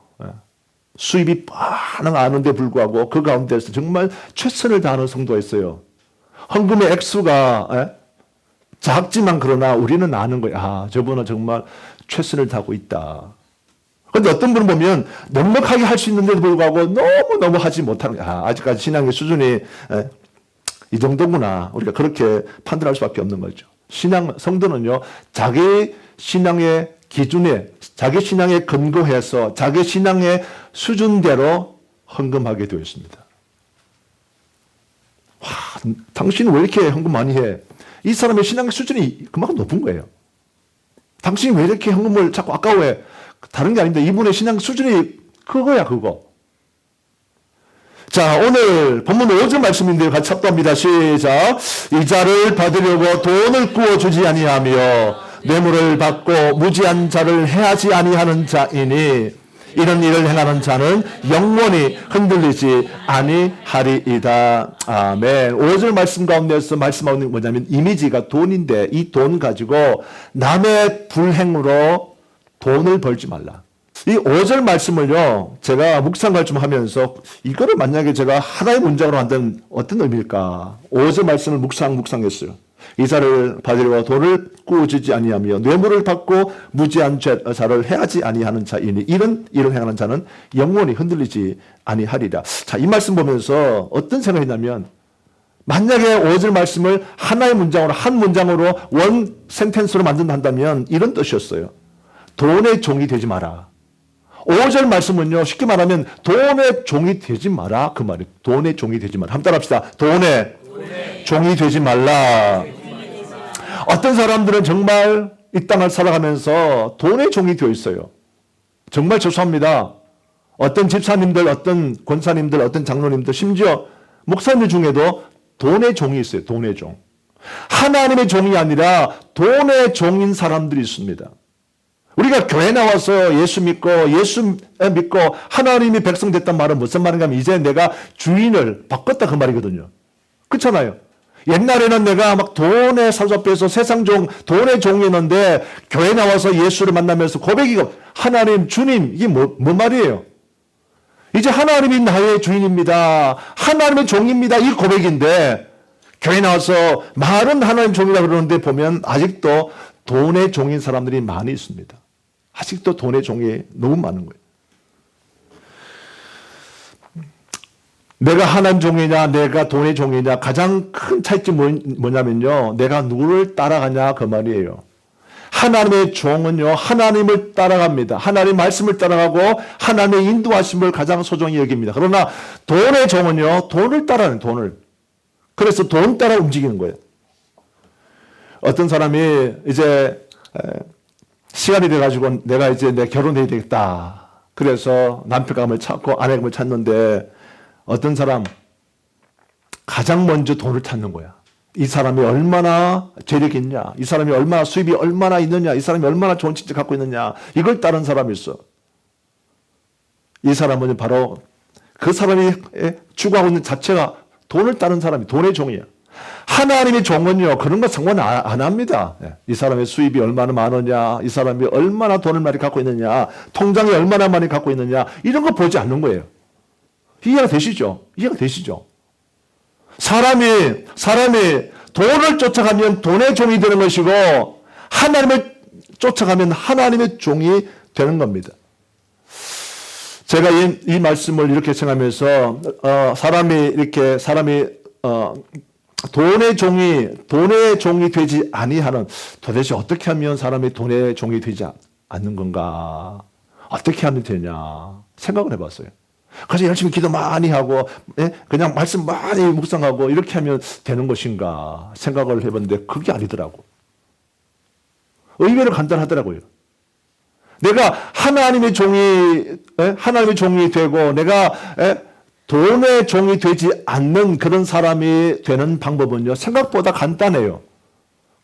수입이 뻔히 아는데 불구하고 그 가운데서 정말 최선을 다하는 성도가 있어요. 헌금의 액수가 작지만 그러나 우리는 아는 거예요. 아, 저분은 정말 최선을 다하고 있다. 그런데 어떤 분은 보면 넉넉하게 할 수 있는데도 불구하고 너무 하지 못하는 거예요. 아, 아직까지 신앙의 수준이 이 정도구나. 우리가 그렇게 판단할 수밖에 없는 거죠. 성도는요, 자기 신앙의 기준에, 자기 신앙에 근거해서 자기 신앙의 수준대로 헌금하게 되어 있습니다. 와, 당신은 왜 이렇게 헌금 많이 해? 이 사람의 신앙의 수준이 그만큼 높은 거예요. 당신이 왜 이렇게 헌금을 자꾸 아까워해? 다른 게 아닙니다. 이분의 신앙 수준이 그거야, 그거. 자, 오늘 본문 5절 말씀인데요. 같이 합독합니다. 시작. 이자를 받으려고 돈을 구워주지 아니하며 뇌물을 받고 무지한 자를 해하지 아니하는 자이니 이런 일을 행하는 자는 영원히 흔들리지 아니하리이다. 아멘. 5절 말씀 가운데서 말씀하는 게 뭐냐면 이미지가 돈인데 이 돈 가지고 남의 불행으로 돈을 벌지 말라. 이 5절 말씀을요, 제가 묵상을 좀 하면서 이거를 만약에 제가 하나의 문장으로 한다면 어떤 의미일까? 5절 말씀을 묵상했어요. 이자를 받으려고 돈을 꾸어주지 아니하며 뇌물을 받고 무지한 자를 해하지 아니하는 자이니 이런 일을 행하는 자는 영원히 흔들리지 아니하리라. 자, 이 말씀 보면서 어떤 생각이 나면 만약에 5절 말씀을 하나의 문장으로 한 문장으로 원 센텐스로 만든다면 이런 뜻이었어요. 돈의 종이 되지 마라. 5절 말씀은요, 쉽게 말하면 돈의 종이 되지 마라 그 말이에요. 돈의 종이 되지 마라. 한번 따라합시다. 돈의 종이 되지 말라. 어떤 사람들은 정말 이 땅을 살아가면서 돈의 종이 되어 있어요. 정말 죄송합니다. 어떤 집사님들, 어떤 권사님들, 어떤 장로님들, 심지어 목사님 중에도 돈의 종이 있어요. 돈의 종. 하나님의 종이 아니라 돈의 종인 사람들이 있습니다. 우리가 교회 나와서 예수 믿고 하나님이 백성 됐단 말은 무슨 말인가 하면 이제 내가 주인을 바꿨다 그 말이거든요. 그렇잖아요. 옛날에는 내가 막 돈에 사로잡혀서 세상 종, 돈의 종이었는데 교회 나와서 예수를 만나면서 고백이 하나님, 주님, 이게 뭔 말이에요? 이제 하나님이 나의 주인입니다. 하나님의 종입니다. 이 고백인데 교회 나와서 말은 하나님 종이라 그러는데 보면 아직도 돈의 종인 사람들이 많이 있습니다. 아직도 돈의 종이 너무 많은 거예요. 내가 하나님 종이냐 내가 돈의 종이냐 가장 큰 차이점이 뭐냐면요. 내가 누구를 따라가냐 그 말이에요. 하나님의 종은요. 하나님을 따라갑니다. 하나님의 말씀을 따라가고 하나님의 인도하심을 가장 소중히 여깁니다. 그러나 돈의 종은요. 돈을 따라가는 돈을. 그래서 돈 따라 움직이는 거예요. 어떤 사람이 이제 시간이 돼가지고 내가 이제 내 결혼해야 되겠다. 그래서 남편감을 찾고 아내감을 찾는데 어떤 사람 가장 먼저 돈을 찾는 거야. 이 사람이 얼마나 재력이 있냐. 이 사람이 얼마나 수입이 얼마나 있느냐. 이 사람이 얼마나 좋은 직장 갖고 있느냐. 이걸 따른 사람이 있어. 이 사람은 바로 그 사람이 추구하고 있는 자체가 돈을 따른 사람이 돈의 종이야. 하나님의 종은요, 그런 거 상관 안 합니다. 이 사람의 수입이 얼마나 많으냐, 이 사람이 얼마나 돈을 많이 갖고 있느냐, 통장에 얼마나 많이 갖고 있느냐, 이런 거 보지 않는 거예요. 이해가 되시죠? 이해가 되시죠? 사람이 돈을 쫓아가면 돈의 종이 되는 것이고, 하나님을 쫓아가면 하나님의 종이 되는 겁니다. 제가 이 말씀을 이렇게 생각하면서, 사람이 돈의 종이 되지 아니하는, 도대체 어떻게 하면 사람이 돈의 종이 되지 않는 건가? 어떻게 하면 되냐? 생각을 해봤어요. 그래서 열심히 기도 많이 하고, 그냥 말씀 많이 묵상하고, 이렇게 하면 되는 것인가? 생각을 해봤는데, 그게 아니더라고. 의외로 간단하더라고요. 내가 하나님의 종이 되고, 내가, 돈의 종이 되지 않는 그런 사람이 되는 방법은요, 생각보다 간단해요.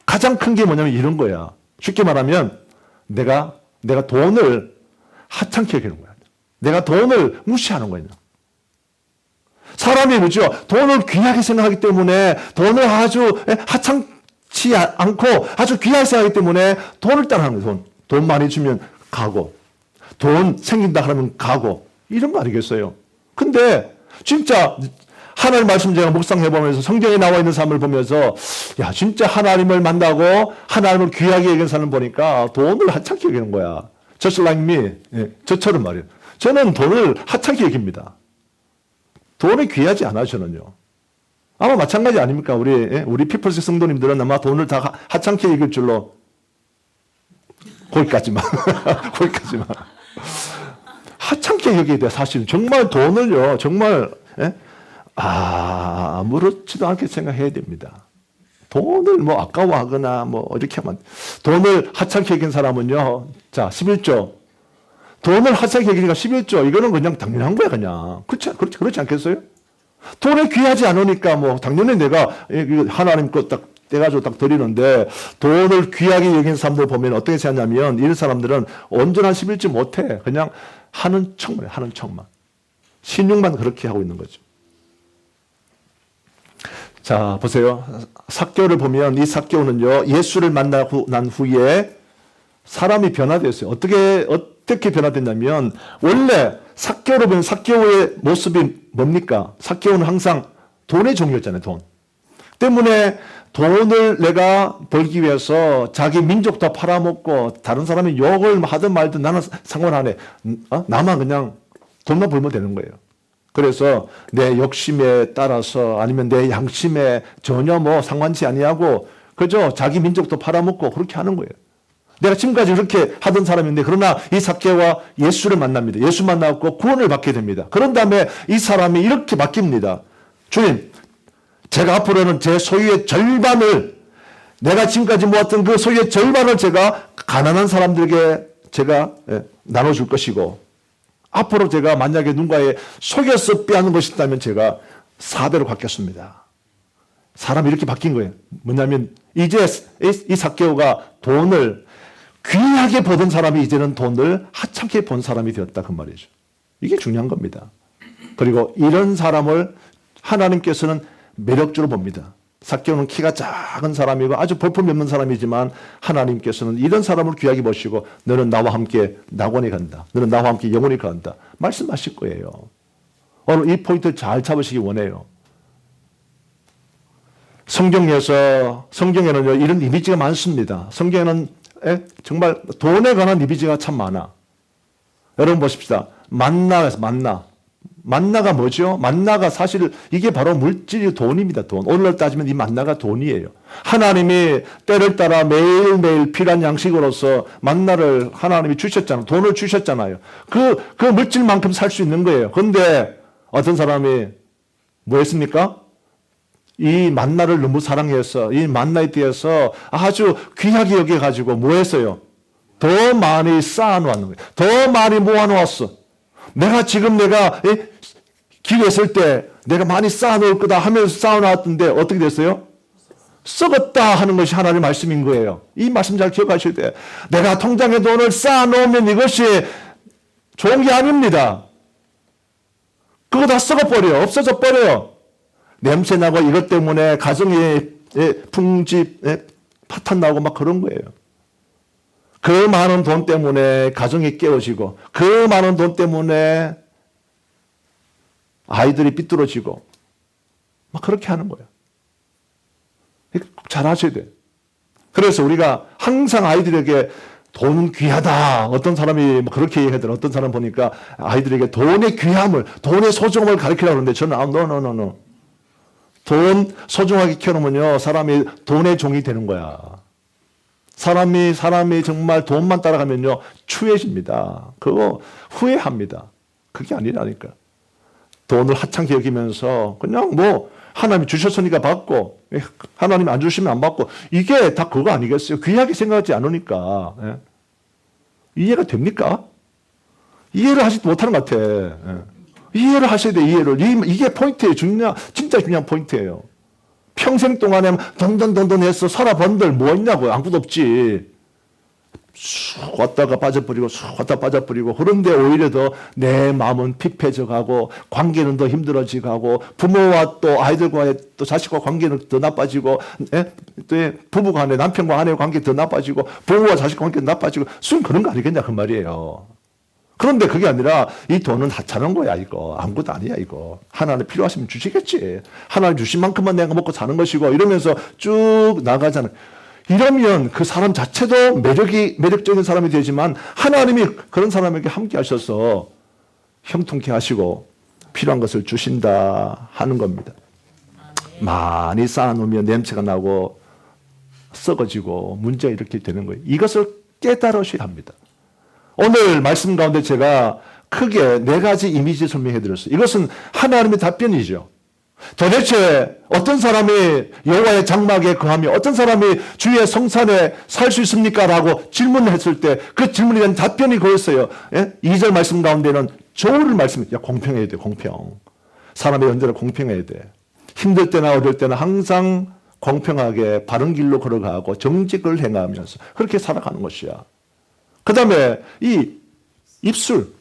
가장 큰 게 뭐냐면 이런 거야. 쉽게 말하면, 내가 돈을 하찮게 여기는 거야. 내가 돈을 무시하는 거야. 사람이 뭐죠? 돈을 귀하게 생각하기 때문에 돈을 아주 하찮지 않고 아주 귀하게 생각하기 때문에 돈을 따라하는 거예요. 돈 많이 주면 가고, 돈 생긴다 하면 가고, 이런 거 아니겠어요? 근데 진짜 하나님 말씀 제가 묵상해보면서 성경에 나와 있는 삶을 보면서 야 진짜 하나님을 만나고 하나님을 귀하게 여기는 사람을 보니까 돈을 하찮게 여기는 거야. Just like me. 예, 저처럼 말이에요. 저는 돈을 하찮게 여깁니다. 돈이 귀하지 않아요, 저는요. 아마 마찬가지 아닙니까? 우리 피플스 성도님들은 아마 돈을 다 하찮게 여길 줄로. 거기까지만. 거기까지만. 하찮게 여겨야 돼, 사실은. 정말 돈을요, 정말, 아무렇지도 않게 생각해야 됩니다. 돈을 뭐 아까워하거나 뭐 이렇게 하면, 돈을 하찮게 여긴 사람은요, 자, 11조. 돈을 하찮게 여기니까 11조. 이거는 그냥 당연한 거야, 그냥. 그렇지 않겠어요? 돈에 귀하지 않으니까 뭐, 당연히 내가 하나님 것 딱 떼가지고 딱 드리는데, 돈을 귀하게 여긴 사람들 보면 어떻게 생각하냐면, 이런 사람들은 온전한 11조 못해. 그냥 하는 척만 해, 하는 척만. 신용만 그렇게 하고 있는 거죠. 자, 보세요. 삭개오를 보면 이 삭개오는요, 예수를 만나고 난 후에 사람이 변화됐어요. 어떻게 변화됐냐면, 원래 삭개오를 보면 삭개오의 모습이 뭡니까? 삭개오는 항상 돈의 종이었잖아요, 돈. 때문에 돈을 내가 벌기 위해서 자기 민족도 팔아먹고 다른 사람이 욕을 하든 말든 나는 상관 안 해. 나만 그냥 돈만 벌면 되는 거예요. 그래서 내 욕심에 따라서 아니면 내 양심에 전혀 뭐 상관치 아니하고 그저 자기 민족도 팔아먹고 그렇게 하는 거예요. 내가 지금까지 그렇게 하던 사람인데 그러나 이 삭개오와 예수를 만납니다. 예수 만나고 구원을 받게 됩니다. 그런 다음에 이 사람이 이렇게 바뀝니다. 주님, 제가 앞으로는 제 소유의 절반을 내가 지금까지 모았던 그 소유의 절반을 제가 가난한 사람들에게 제가 나눠줄 것이고 앞으로 제가 만약에 누군가에 속여서 빼앗는 것이 있다면 제가 4배로 갚겠습니다. 사람이 이렇게 바뀐 거예요. 뭐냐면 이제 이 삭개오가 돈을 귀하게 보던 사람이 이제는 돈을 하찮게 본 사람이 되었다 그 말이죠. 이게 중요한 겁니다. 그리고 이런 사람을 하나님께서는 매력적으로 봅니다. 삭개오는 키가 작은 사람이고 아주 볼품이 없는 사람이지만 하나님께서는 이런 사람을 귀하게 보시고 너는 나와 함께 낙원에 간다. 너는 나와 함께 영원히 간다. 말씀하실 거예요. 오늘 이 포인트 잘 잡으시기 원해요. 성경에는요, 이런 이미지가 많습니다. 성경에는 정말 돈에 관한 이미지가 참 많아. 여러분 보십시다. 만나가 뭐죠? 만나가 사실 이게 바로 물질이 돈입니다. 돈. 오늘날 따지면 이 만나가 돈이에요. 하나님이 때를 따라 매일매일 필요한 양식으로서 만나를 하나님이 주셨잖아요. 돈을 주셨잖아요. 그 물질만큼 살 수 있는 거예요. 그런데 어떤 사람이 뭐 했습니까? 이 만나를 너무 사랑해서 이 만나에 대해서 아주 귀하게 여겨가지고 뭐 했어요? 더 많이 쌓아놓았는 거예요. 더 많이 모아놓았어. 내가 기회했을 때 내가 많이 쌓아놓을 거다 하면서 쌓아놨던데 어떻게 됐어요? 썩었다 하는 것이 하나님의 말씀인 거예요. 이 말씀 잘 기억하셔야 돼요. 내가 통장에 돈을 쌓아놓으면 이것이 좋은 게 아닙니다. 그거 다 썩어버려요. 없어져 버려요. 냄새나고 이것 때문에 가정에 풍집, 파탄나고 막 그런 거예요. 그 많은 돈 때문에 가정이 깨어지고 그 많은 돈 때문에 아이들이 삐뚤어지고 막 그렇게 하는 거예요. 잘 아셔야 돼요. 그래서 우리가 항상 아이들에게 돈은 귀하다. 어떤 사람이 그렇게 얘기하더라. 어떤 사람 보니까 아이들에게 돈의 귀함을, 돈의 소중함을 가르치려고 하는데 저는 no. 돈 소중하게 키워놓으면요, 사람이 돈의 종이 되는 거야. 사람이 정말 돈만 따라가면요, 추해집니다. 그거 후회합니다. 그게 아니라니까. 돈을 하찮게 여기면서 그냥 뭐 하나님이 주셨으니까 받고 하나님이 안 주시면 안 받고 이게 다 그거 아니겠어요? 귀하게 생각하지 않으니까. 이해가 됩니까? 이해를 하지 못하는 것 같아. 이해를 하셔야 돼, 이해를. 이게 포인트예요. 진짜 중요한 포인트예요. 평생 동안에 돈돈 해서 살아본들 뭐 있냐고요. 아무것도 없지. 쑥 왔다가 빠져버리고 쑥 왔다 빠져버리고 그런데 오히려 더 내 마음은 피폐져 가고 관계는 더 힘들어지고 가고 부모와 또 아이들과의 또 자식과 관계는 더 나빠지고 또 부부 간에 남편과 아내의 관계 더 나빠지고 부모와 자식 관계 나빠지고 순 그런 거 아니겠냐 그 말이에요. 그런데 그게 아니라 이 돈은 하찮은 거야 이거. 아무것도 아니야 이거. 하나님 필요하시면 주시겠지. 하나님 주신 만큼만 내가 먹고 사는 것이고 이러면서 쭉 나가잖아. 이러면 그 사람 자체도 매력적인 사람이 되지만 하나님이 그런 사람에게 함께 하셔서 형통케 하시고 필요한 것을 주신다 하는 겁니다. 많이 쌓아놓으면 냄새가 나고 썩어지고 문제가 이렇게 되는 거예요. 이것을 깨달으셔야 합니다. 오늘 말씀 가운데 제가 크게 4가지 이미지 설명해 드렸어요. 이것은 하나님의 답변이죠. 도대체 어떤 사람이 여호와의 장막에 거하며 어떤 사람이 주의 성산에 살 수 있습니까? 라고 질문을 했을 때 그 질문에 대한 답변이 그랬어요. 2절 말씀 가운데는 조를 말씀해요. 공평해야 돼. 공평. 사람의 언제나 공평해야 돼. 힘들 때나 어려울 때나 항상 공평하게 바른 길로 걸어가고 정직을 행하면서 그렇게 살아가는 것이야. 그 다음에 이 입술이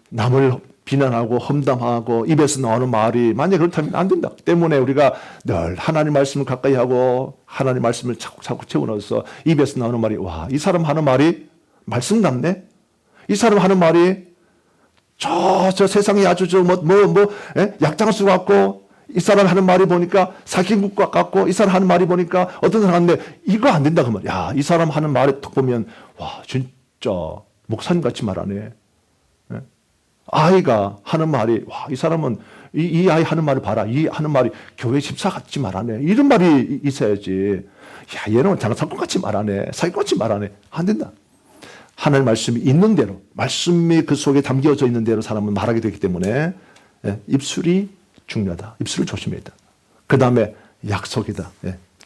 남을 비난하고 험담하고 입에서 나오는 말이 만약에 그렇다면 안 된다. 때문에 우리가 늘 하나님 말씀을 가까이 하고 하나님 말씀을 자꾸 채워넣어서 입에서 나오는 말이 와, 이 사람 하는 말이 말씀 같네. 이 사람 하는 말이 저 세상에 아주 약장을 쓰고 같고 이 사람 하는 말이 보니까 사기국과 같고 이 사람 하는 말이 보니까 어떤 사람 하는데 이거 안 된다 그 말. 야, 이 사람 하는 말에 딱 보면 와, 진짜 목사님 같이 말하네. 아이가 하는 말이 와, 이 사람은 이 아이 하는 말을 봐라. 이 하는 말이 교회 집사 같이 말하네. 이런 말이 있어야지. 야, 얘는 장사꾼 같이 말하네. 사기꾼 같이 말하네. 안 된다. 하나님 말씀이 있는 대로, 말씀이 그 속에 담겨져 있는 대로 사람은 말하게 되기 때문에 입술이 중요하다. 입술을 조심해야 돼. 그 다음에 약속이다.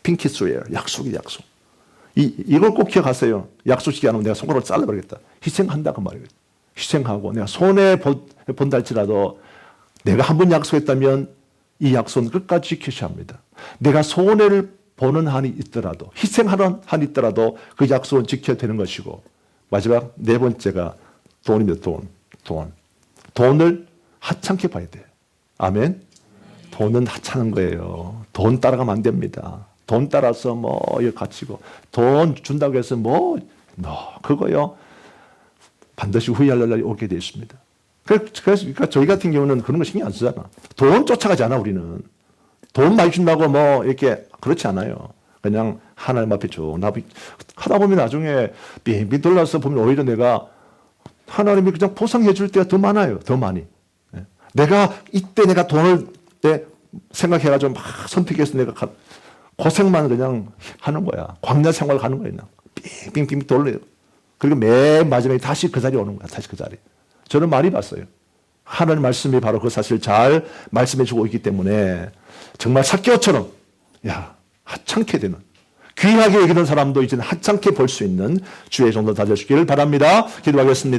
핑키스웨어. 약속이다. 약속. 이걸 꼭 기억하세요. 약속 지키 안 하면 내가 손가락을 잘라버리겠다. 희생한다 그 말이에요. 희생하고 내가 손해 본다 할지라도 내가 한 번 약속했다면 이 약속은 끝까지 지키셔야 합니다. 내가 손해를 보는 한이 있더라도 희생하는 한이 있더라도 그 약속은 지켜야 되는 것이고 마지막 4번째가 돈입니다. 돈을 하찮게 봐야 돼요. 아멘. 돈은 하찮은 거예요. 돈 따라가면 안 됩니다. 돈 따라서 이거 갇히고 돈 준다고 해서 그거요. 반드시 후회할 날이 오게 되어 있습니다. 그러니까 저희 같은 경우는 그런 거 신경 안 쓰잖아. 돈 쫓아가지 않아, 우리는. 돈 많이 준다고 이렇게, 그렇지 않아요. 그냥 하나님 앞에 쭉 하다 보면 나중에 빙빙 돌아서 보면 오히려 내가 하나님이 그냥 보상해 줄 때가 더 많아요. 더 많이. 내가 이때 내가 돈을 생각해가지고 막 선택해서 내가 고생만 그냥 하는 거야. 광야 생활 가는 거야. 그냥 빙빙빙 돌려. 그리고 맨 마지막에 다시 그 자리에 오는 거야. 다시 그 자리. 저는 많이 봤어요. 하나님 말씀이 바로 그 사실을 잘 말씀해 주고 있기 때문에 정말 삭개오처럼 하찮게 되는 귀하게 여기는 사람도 이제는 하찮게 볼 수 있는 주의 종도 다져주기를 바랍니다. 기도하겠습니다.